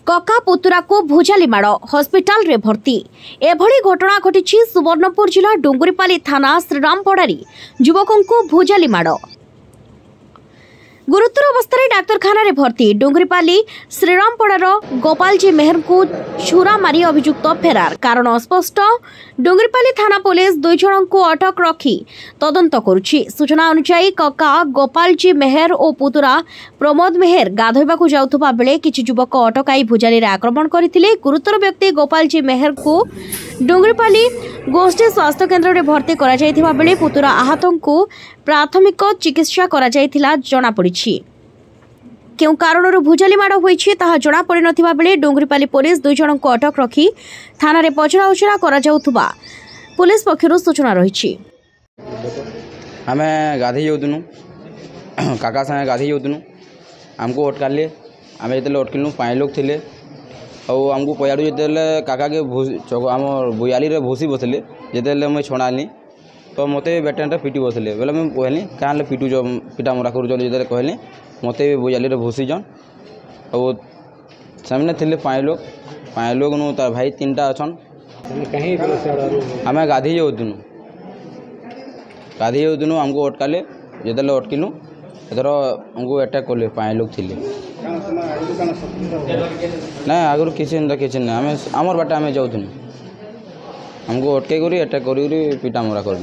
कका पुतुरा को भुजाली माड़ हस्पिटाल रे भर्ती। एभली घटना घटी सुवर्णपुर जिला डुंगुरीपाली थाना श्रीरामपड़ारी युवकों को भुजाली माड़। गुरुतर अवस्था डाक्तरखाना रे भर्ती। डुंगुरीपाली श्रीरामपड़ार गोपालजी मेहर को छुरा मारी अभियुक्त फेरार। कारण अस्पष्ट। डुंगुरीपाली थाना पुलिस 2 जन को अटक रखी तदंत करुछि। सूचना अनुसार कका गोपालजी मेहर और पुतुरा प्रमोद मेहर गाधोइबाकू जाउथबा बेले किछि युवक अटकाई भुजाली रे आक्रमण करथिले। गुरुतर व्यक्ति गोपालजी मेहर को डुंगुरीपाली गोष्ठी स्वास्थ्य केन्द्र रे भर्ती करा जायथिबा बेले पुतुरा आहतों को प्राथमिक चिकित्सा करा जायथिला जणा पड़िछि। क्यों कारण भुजाली माड़ होइछि ताहा जणा पड़ि नथिबा बेले डुंगुरीपाली पुलिस 2 जन को अटक रखी थाना रे पचरा उचरा करा जाउथबा पुलिस पक्षरु सूचना रहिछि। हमें गाधी जाउतनु काका संगे गाधी जाउतनु हमको अटकाले। आम जो अटकिलु 5 लोग थिले और आमको पयाड़ू जिते काका के आम बुयाली रे भूसी बसले जिते मुझे छणाली तो मत बेटेन पिटी बसले बोले मुझे कहली क्या पिटुच पिटा मरा कर जो कहली मत बुयाली रे भूसी जन और सामने थे 5 लोग नु तार भाई 3टा अच्छन। आम गाधी जाऊतनु हमको अटकाले जिते अटकिलु एथर हमको अटैक कले 5 लोग थे ना आगुरी किसी ना आम आमर बाटे आम जाऊँ हमको अटके अटैक कर पिटा मरा कर।